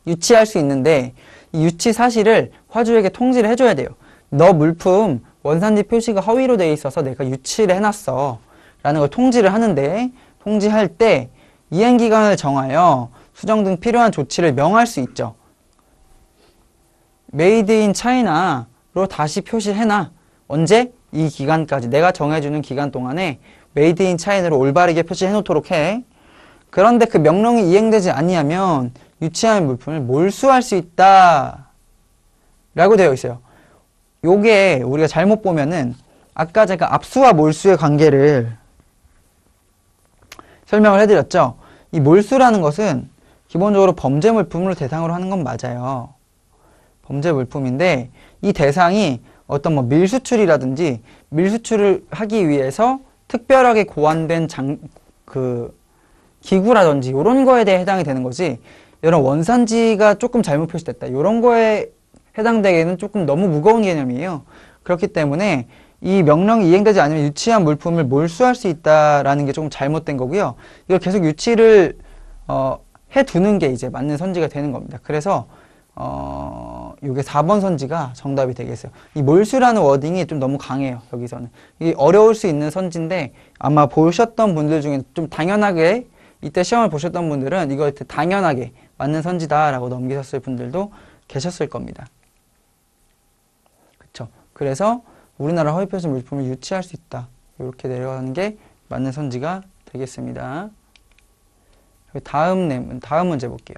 유치할 수 있는데 이 유치 사실을 화주에게 통지를 해줘야 돼요. 너 물품 원산지 표시가 허위로 돼 있어서 내가 유치를 해놨어 라는 걸 통지를 하는데 통지할 때 이행기간을 정하여 수정 등 필요한 조치를 명할 수 있죠. 메이드 인 차이나로 다시 표시해놔. 언제? 이 기간까지 내가 정해주는 기간 동안에 메이드 인 차이나로 올바르게 표시해 놓도록 해. 그런데 그 명령이 이행되지 아니하면 유치한 물품을 몰수할 수 있다 라고 되어 있어요. 요게 우리가 잘못 보면은 아까 제가 압수와 몰수의 관계를 설명을 해드렸죠. 이 몰수라는 것은 기본적으로 범죄 물품을 대상으로 하는 건 맞아요. 범죄 물품인데 이 대상이 어떤 뭐 밀수출이라든지 밀수출을 하기 위해서 특별하게 고안된 기구라든지 이런 거에 대해 해당이 되는 거지, 이런 원산지가 조금 잘못 표시됐다 이런 거에 해당되기에는 조금 너무 무거운 개념이에요. 그렇기 때문에 이 명령이 이행되지 않으면 유치한 물품을 몰수할 수 있다라는 게 조금 잘못된 거고요. 이걸 계속 유치를 해두는 게 이제 맞는 선지가 되는 겁니다. 그래서 이게 4번 선지가 정답이 되겠어요. 이 몰수라는 워딩이 좀 너무 강해요. 여기서는 이게 어려울 수 있는 선지인데 아마 보셨던 분들 중에 좀 당연하게 이때 시험을 보셨던 분들은 이거 당연하게 맞는 선지다라고 넘기셨을 분들도 계셨을 겁니다. 그쵸? 그래서 우리나라 허위 표시 물품을 유치할 수 있다. 이렇게 내려가는 게 맞는 선지가 되겠습니다. 다음 문제 볼게요.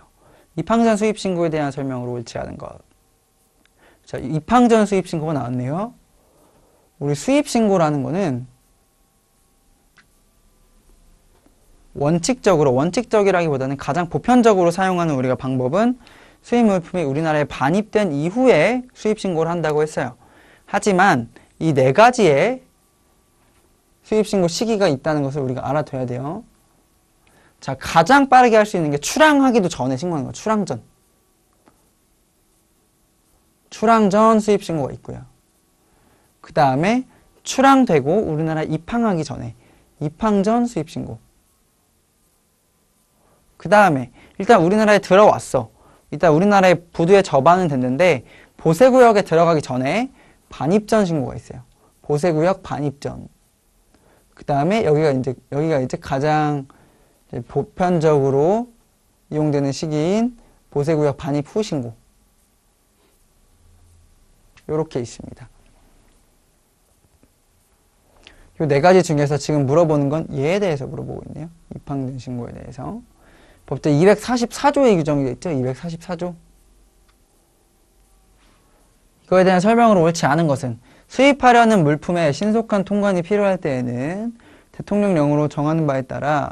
입항전 수입 신고에 대한 설명으로 옳지 않은 것. 자, 입항전 수입 신고가 나왔네요. 우리 수입 신고라는 거는 원칙적이라기보다는 가장 보편적으로 사용하는 우리가 방법은 수입 물품이 우리나라에 반입된 이후에 수입 신고를 한다고 했어요. 하지만 이 네 가지의 수입 신고 시기가 있다는 것을 우리가 알아둬야 돼요. 자, 가장 빠르게 할 수 있는 게 출항하기도 전에 신고하는 거예요. 출항 전 수입 신고가 있고요. 그 다음에 출항되고 우리나라 입항하기 전에 입항 전 수입 신고. 그 다음에 일단 우리나라에 들어왔어. 일단 우리나라에 부두에 접안은 됐는데 보세구역에 들어가기 전에 반입전 신고가 있어요. 보세구역 반입전. 그 다음에 여기가 이제 가장 보편적으로 이용되는 시기인 보세구역 반입 후 신고. 요렇게 있습니다. 요 네 가지 중에서 지금 물어보는 건 얘에 대해서 물어보고 있네요. 입항된 신고에 대해서. 법제 244조의 규정이 되어 있죠. 244조. 이거에 대한 설명으로 옳지 않은 것은 수입하려는 물품의 신속한 통관이 필요할 때에는 대통령령으로 정하는 바에 따라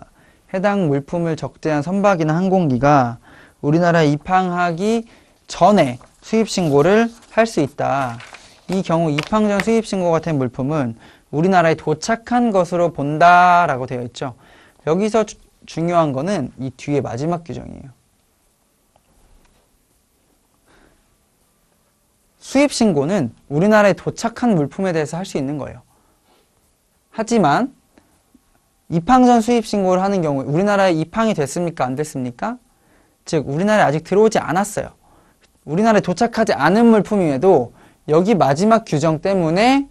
해당 물품을 적재한 선박이나 항공기가 우리나라에 입항하기 전에 수입신고를 할 수 있다. 이 경우 입항 전 수입신고가 된 물품은 우리나라에 도착한 것으로 본다라고 되어 있죠. 여기서 중요한 거는 이 뒤에 마지막 규정이에요. 수입신고는 우리나라에 도착한 물품에 대해서 할 수 있는 거예요. 하지만 입항 전 수입신고를 하는 경우에 우리나라에 입항이 됐습니까? 안 됐습니까? 즉 우리나라에 아직 들어오지 않았어요. 우리나라에 도착하지 않은 물품임에도 여기 마지막 규정 때문에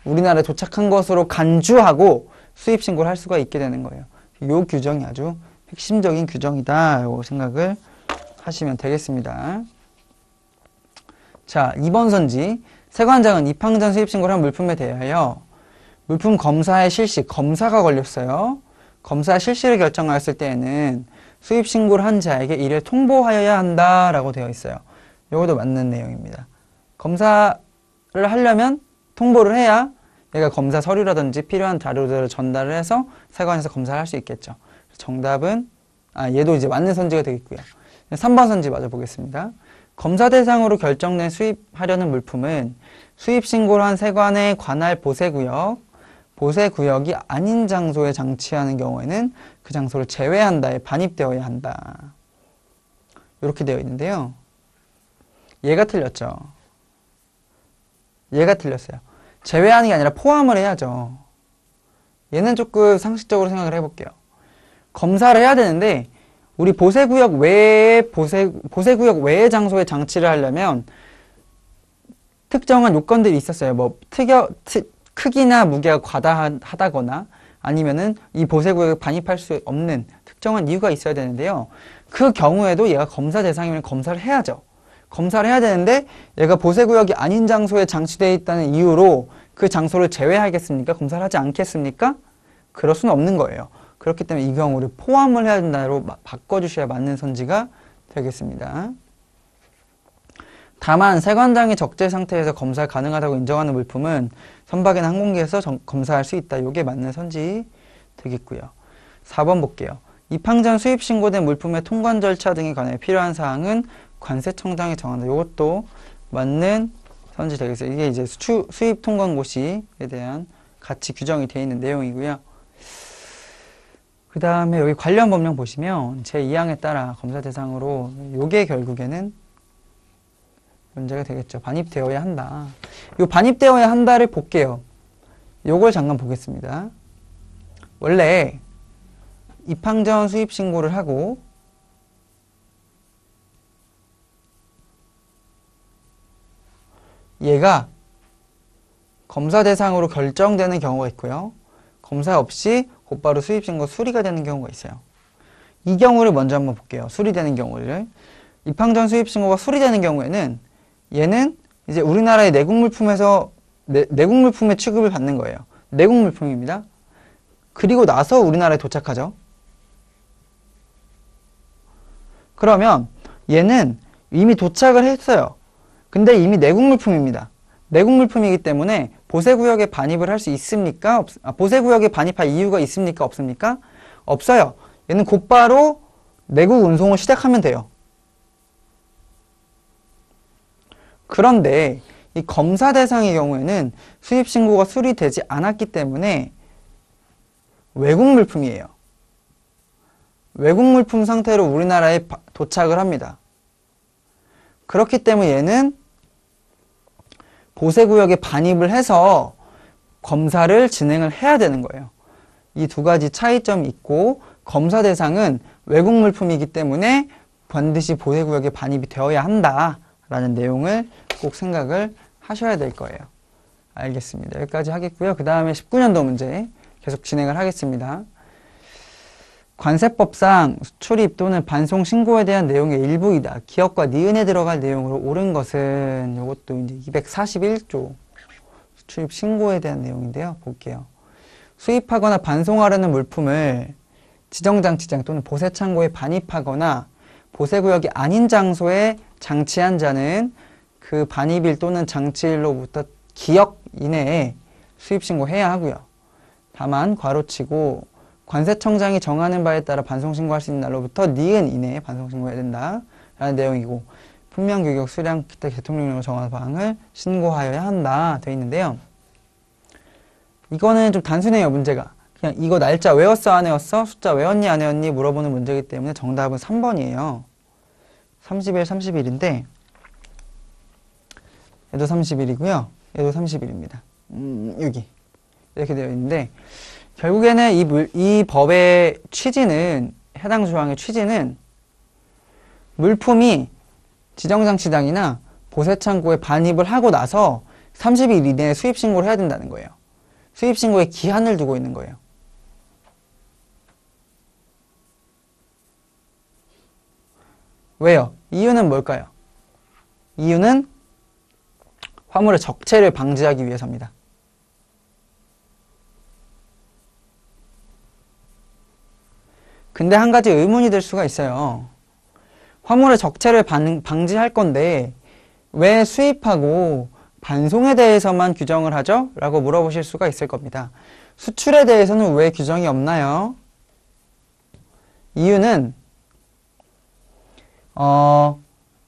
우리나라에 도착한 것으로 간주하고 수입신고를 할 수가 있게 되는 거예요. 이 규정이 아주 핵심적인 규정이다 라고 생각을 하시면 되겠습니다. 자, 2번 선지. 세관장은 입항 전 수입신고를 한 물품에 대하여 물품 검사의 실시, 검사가 걸렸어요. 검사 실시를 결정하였을 때에는 수입신고를 한 자에게 이를 통보하여야 한다라고 되어 있어요. 이것도 맞는 내용입니다. 검사를 하려면 통보를 해야 얘가 검사 서류라든지 필요한 자료들을 전달을 해서 세관에서 검사를 할 수 있겠죠. 정답은 얘도 이제 맞는 선지가 되겠고요. 3번 선지 마저 보겠습니다. 검사 대상으로 결정된 수입하려는 물품은 수입신고를 한 세관의 관할 보세구역이 아닌 장소에 장치하는 경우에는 그 장소를 제외한다에 반입되어야 한다. 이렇게 되어 있는데요. 얘가 틀렸죠. 얘가 틀렸어요. 제외하는 게 아니라 포함을 해야죠. 얘는 조금 상식적으로 생각을 해볼게요. 검사를 해야 되는데 우리 보세구역 외의 장소에 장치를 하려면 특정한 요건들이 있었어요. 뭐 크기나 무게가 과다하다거나 아니면은 이 보세구역에 반입할 수 없는 특정한 이유가 있어야 되는데요. 그 경우에도 얘가 검사 대상이면 검사를 해야죠. 검사를 해야 되는데 얘가 보세구역이 아닌 장소에 장치되어 있다는 이유로 그 장소를 제외하겠습니까? 검사를 하지 않겠습니까? 그럴 수는 없는 거예요. 그렇기 때문에 이 경우를 포함을 해야 된다로 바꿔주셔야 맞는 선지가 되겠습니다. 다만 세관장이 적재 상태에서 검사 가능하다고 인정하는 물품은 선박이나 항공기에서 검사할 수 있다. 이게 맞는 선지 되겠고요. 4번 볼게요. 입항 전 수입 신고된 물품의 통관 절차 등에 관해 필요한 사항은 관세청장이 정한다. 이것도 맞는 선지 되겠어요. 이게 이제 수입 통관고시에 대한 같이 규정이 되어 있는 내용이고요. 그 다음에 여기 관련 법령 보시면 제2항에 따라 검사 대상으로 요게 결국에는 문제가 되겠죠. 반입되어야 한다. 요 반입되어야 한다를 볼게요. 요걸 잠깐 보겠습니다. 원래 입항 전 수입 신고를 하고 얘가 검사 대상으로 결정되는 경우가 있고요. 검사 없이 곧바로 수입신고 수리가 되는 경우가 있어요. 이 경우를 먼저 한번 볼게요. 수리되는 경우를. 입항 전 수입신고가 수리되는 경우에는 얘는 이제 우리나라의 내국물품에서 내국물품의 취급을 받는 거예요. 내국물품입니다. 그리고 나서 우리나라에 도착하죠. 그러면 얘는 이미 도착을 했어요. 근데 이미 내국물품입니다. 내국물품이기 때문에 보세구역에 반입을 할 수 있습니까? 보세구역에 반입할 이유가 있습니까? 없습니까? 없어요. 얘는 곧바로 내국 운송을 시작하면 돼요. 그런데 이 검사 대상의 경우에는 수입 신고가 수리되지 않았기 때문에 외국 물품이에요. 외국 물품 상태로 우리나라에 도착을 합니다. 그렇기 때문에 얘는 보세구역에 반입을 해서 검사를 진행을 해야 되는 거예요. 이 두 가지 차이점이 있고, 검사 대상은 외국 물품이기 때문에 반드시 보세구역에 반입이 되어야 한다라는 내용을 꼭 생각을 하셔야 될 거예요. 알겠습니다. 여기까지 하겠고요. 그 다음에 19년도 문제 계속 진행을 하겠습니다. 관세법상 수출입 또는 반송 신고에 대한 내용의 일부이다. 기업과 니은에 들어갈 내용으로 옳은 것은 이것도 이제 241조 수출입 신고에 대한 내용인데요. 볼게요. 수입하거나 반송하려는 물품을 지정장치장 또는 보세창고에 반입하거나 보세구역이 아닌 장소에 장치한 자는 그 반입일 또는 장치일로부터 기억 이내에 수입신고해야 하고요. 다만 괄호치고 관세청장이 정하는 바에 따라 반송신고할 수 있는 날로부터 니은 이내에 반송신고해야 된다라는 내용이고, 분명규격 수량 기타 대통령령으로 정한 사항을 신고하여야 한다 되어 있는데요. 이거는 좀 단순해요. 문제가 그냥 이거 날짜 외웠어 안 외웠어? 숫자 외웠니 안 외웠니? 물어보는 문제이기 때문에 정답은 3번이에요 30일 30일인데 얘도 30일이고요 얘도 30일입니다 여기 이렇게 되어 있는데, 결국에는 이 법의 취지는, 해당 조항의 취지는 물품이 지정장치장이나 보세창고에 반입을 하고 나서 30일 이내에 수입신고를 해야 된다는 거예요. 수입신고에 기한을 두고 있는 거예요. 왜요? 이유는 뭘까요? 이유는 화물의 적체를 방지하기 위해서입니다. 근데 한 가지 의문이 들 수가 있어요. 화물의 적체를 방지할 건데 왜 수입하고 반송에 대해서만 규정을 하죠? 라고 물어보실 수가 있을 겁니다. 수출에 대해서는 왜 규정이 없나요? 이유는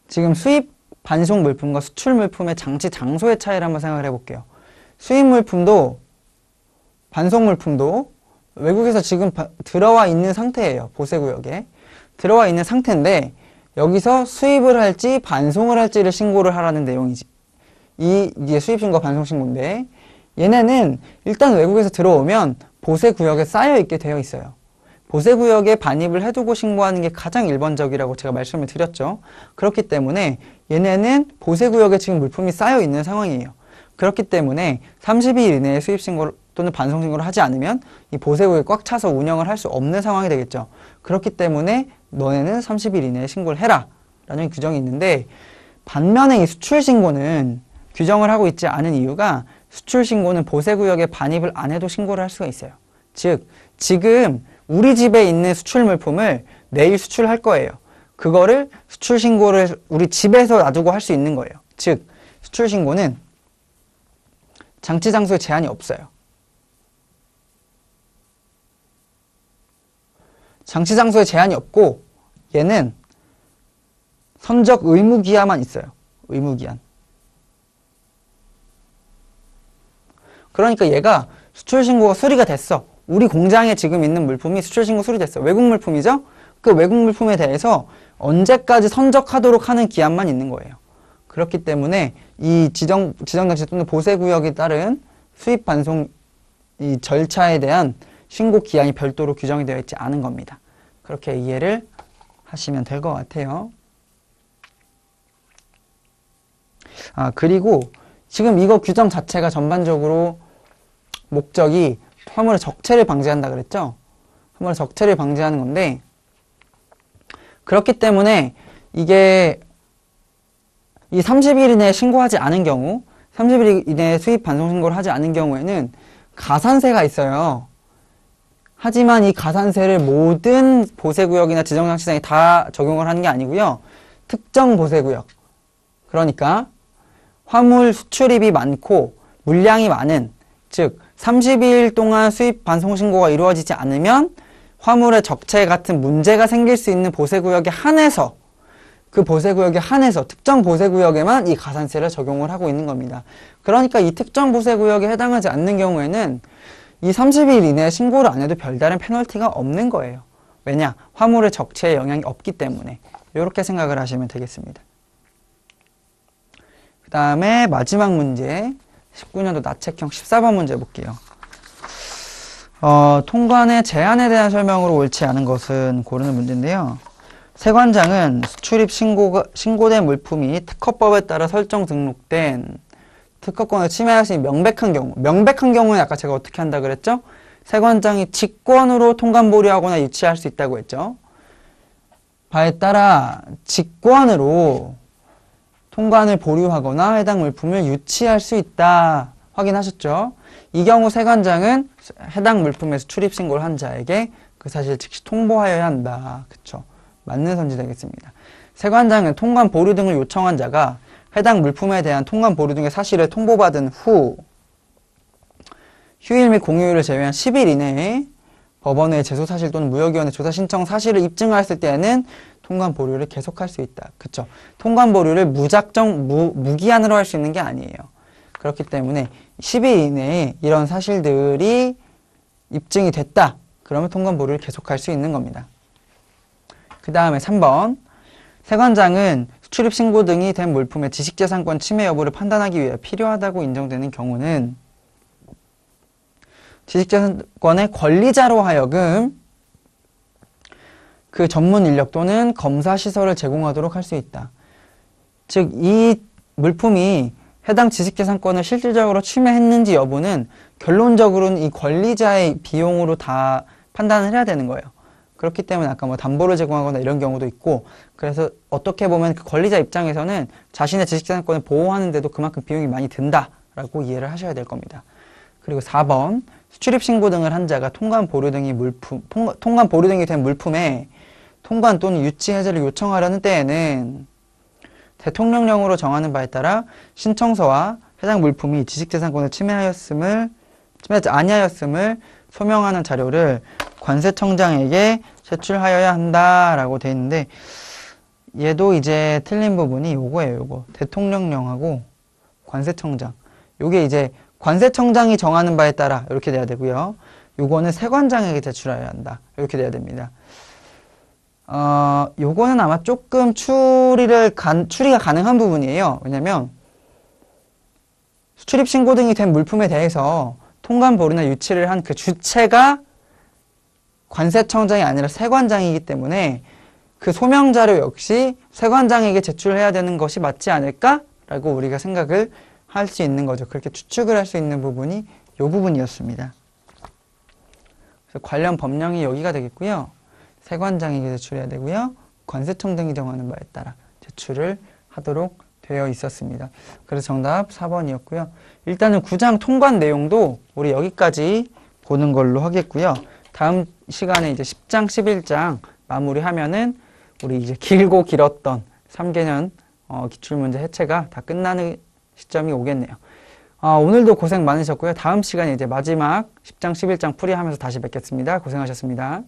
지금 수입 반송 물품과 수출 물품의 장치 장소의 차이를 한번 생각을 해볼게요. 수입 물품도 반송 물품도 외국에서 지금 들어와 있는 상태예요. 보세구역에 들어와 있는 상태인데 여기서 수입을 할지 반송을 할지를 신고를 하라는 내용이지. 이게 수입신고와 반송신고인데, 얘네는 일단 외국에서 들어오면 보세구역에 쌓여있게 되어 있어요. 보세구역에 반입을 해두고 신고하는 게 가장 일반적이라고 제가 말씀을 드렸죠. 그렇기 때문에 얘네는 보세구역에 지금 물품이 쌓여있는 상황이에요. 그렇기 때문에 30일 이내에 수입신고를 또는 반송신고를 하지 않으면 이 보세구역에 꽉 차서 운영을 할 수 없는 상황이 되겠죠. 그렇기 때문에 너네는 30일 이내에 신고를 해라 라는 규정이 있는데, 반면에 이 수출신고는 규정을 하고 있지 않은 이유가, 수출신고는 보세구역에 반입을 안 해도 신고를 할 수가 있어요. 즉 지금 우리 집에 있는 수출 물품을 내일 수출할 거예요. 그거를 수출신고를 우리 집에서 놔두고 할 수 있는 거예요. 즉 수출신고는 장치 장소에 제한이 없어요. 장치 장소에 제한이 없고 얘는 선적 의무기한만 있어요. 의무기한. 그러니까 얘가 수출신고가 수리가 됐어. 우리 공장에 지금 있는 물품이 수출신고 수리됐어. 외국 물품이죠? 그 외국 물품에 대해서 언제까지 선적하도록 하는 기한만 있는 거예요. 그렇기 때문에 이 지정장치 또는 보세구역에 따른 수입 반송 이 절차에 대한 신고 기한이 별도로 규정이 되어 있지 않은 겁니다. 그렇게 이해를 하시면 될 것 같아요. 그리고 지금 이거 규정 자체가 전반적으로 목적이 화물의 적체를 방지한다 그랬죠? 화물의 적체를 방지하는 건데, 그렇기 때문에 이게 이 30일 이내에 신고하지 않은 경우, 30일 이내에 수입 반송 신고를 하지 않은 경우에는 가산세가 있어요. 하지만 이 가산세를 모든 보세구역이나 지정장치장에 다 적용을 하는 게 아니고요. 특정 보세구역, 그러니까 화물 수출입이 많고 물량이 많은, 즉 30일 동안 수입 반송 신고가 이루어지지 않으면 화물의 적체 같은 문제가 생길 수 있는 보세구역에 한해서 그 보세구역에 한해서 특정 보세구역에만 이 가산세를 적용을 하고 있는 겁니다. 그러니까 이 특정 보세구역에 해당하지 않는 경우에는 이 30일 이내에 신고를 안 해도 별다른 페널티가 없는 거예요. 왜냐? 화물의 적체에 영향이 없기 때문에. 이렇게 생각을 하시면 되겠습니다. 그 다음에 마지막 문제 19년도 나책형 14번 문제 볼게요. 통관의 제한에 대한 설명으로 옳지 않은 것은 고르는 문제인데요. 세관장은 수출입 신고된 물품이 특허법에 따라 설정 등록된 특허권을 침해할 수 있는 명백한 경우는 아까 제가 어떻게 한다 그랬죠? 세관장이 직권으로 통관 보류하거나 유치할 수 있다고 했죠. 바에 따라 직권으로 통관을 보류하거나 해당 물품을 유치할 수 있다. 확인하셨죠? 이 경우 세관장은 해당 물품의 수출입 신고를 한 자에게 그 사실을 즉시 통보하여야 한다. 그쵸? 맞는 선지 되겠습니다. 세관장은 통관 보류 등을 요청한 자가 해당 물품에 대한 통관 보류 등의 사실을 통보받은 후 휴일 및 공휴일을 제외한 10일 이내에 법원의 제소 사실 또는 무역위원회 조사 신청 사실을 입증하였을 때에는 통관 보류를 계속할 수 있다. 그쵸? 통관 보류를 무기한으로 할 수 있는 게 아니에요. 그렇기 때문에 10일 이내에 이런 사실들이 입증이 됐다. 그러면 통관 보류를 계속할 수 있는 겁니다. 그 다음에 3번. 세관장은 수출입 신고 등이 된 물품의 지식재산권 침해 여부를 판단하기 위해 필요하다고 인정되는 경우는 지식재산권의 권리자로 하여금 그 전문 인력 또는 검사 시설을 제공하도록 할 수 있다. 즉, 이 물품이 해당 지식재산권을 실질적으로 침해했는지 여부는 결론적으로는 이 권리자의 비용으로 다 판단을 해야 되는 거예요. 그렇기 때문에 아까 뭐 담보를 제공하거나 이런 경우도 있고, 그래서 어떻게 보면 그 권리자 입장에서는 자신의 지식재산권을 보호하는데도 그만큼 비용이 많이 든다라고 이해를 하셔야 될 겁니다. 그리고 4번. 수출입 신고 등을 한 자가 통관 보류 등이 된 물품에 통관 또는 유치 해제를 요청하려는 때에는 대통령령으로 정하는 바에 따라 신청서와 해당 물품이 지식재산권을 침해하지 아니하였음을 소명하는 자료를 관세청장에게 제출하여야 한다라고 되어 있는데, 얘도 이제 틀린 부분이 요거예요. 요거 대통령령하고 관세청장, 요게 이제 관세청장이 정하는 바에 따라 이렇게 돼야 되고요. 요거는 세관장에게 제출해야 한다. 이렇게 돼야 됩니다. 요거는 아마 조금 추리가 가능한 부분이에요. 왜냐면 수출입 신고 등이 된 물품에 대해서 통관 보류나 유치를 한 그 주체가 관세청장이 아니라 세관장이기 때문에 그 소명 자료 역시 세관장에게 제출해야 되는 것이 맞지 않을까라고 우리가 생각을 할 수 있는 거죠. 그렇게 추측을 할 수 있는 부분이 이 부분이었습니다. 그래서 관련 법령이 여기가 되겠고요. 세관장에게 제출해야 되고요. 관세청장이 정하는 바에 따라 제출을 하도록 되어 있었습니다. 그래서 정답 4번이었고요. 일단은 9장 통관 내용도 우리 여기까지 보는 걸로 하겠고요. 다음 시간에 이제 10장, 11장 마무리하면은 우리 이제 길고 길었던 3개년 기출문제 해체가 다 끝나는 시점이 오겠네요. 오늘도 고생 많으셨고요. 다음 시간에 이제 마지막 10장, 11장 풀이하면서 다시 뵙겠습니다. 고생하셨습니다.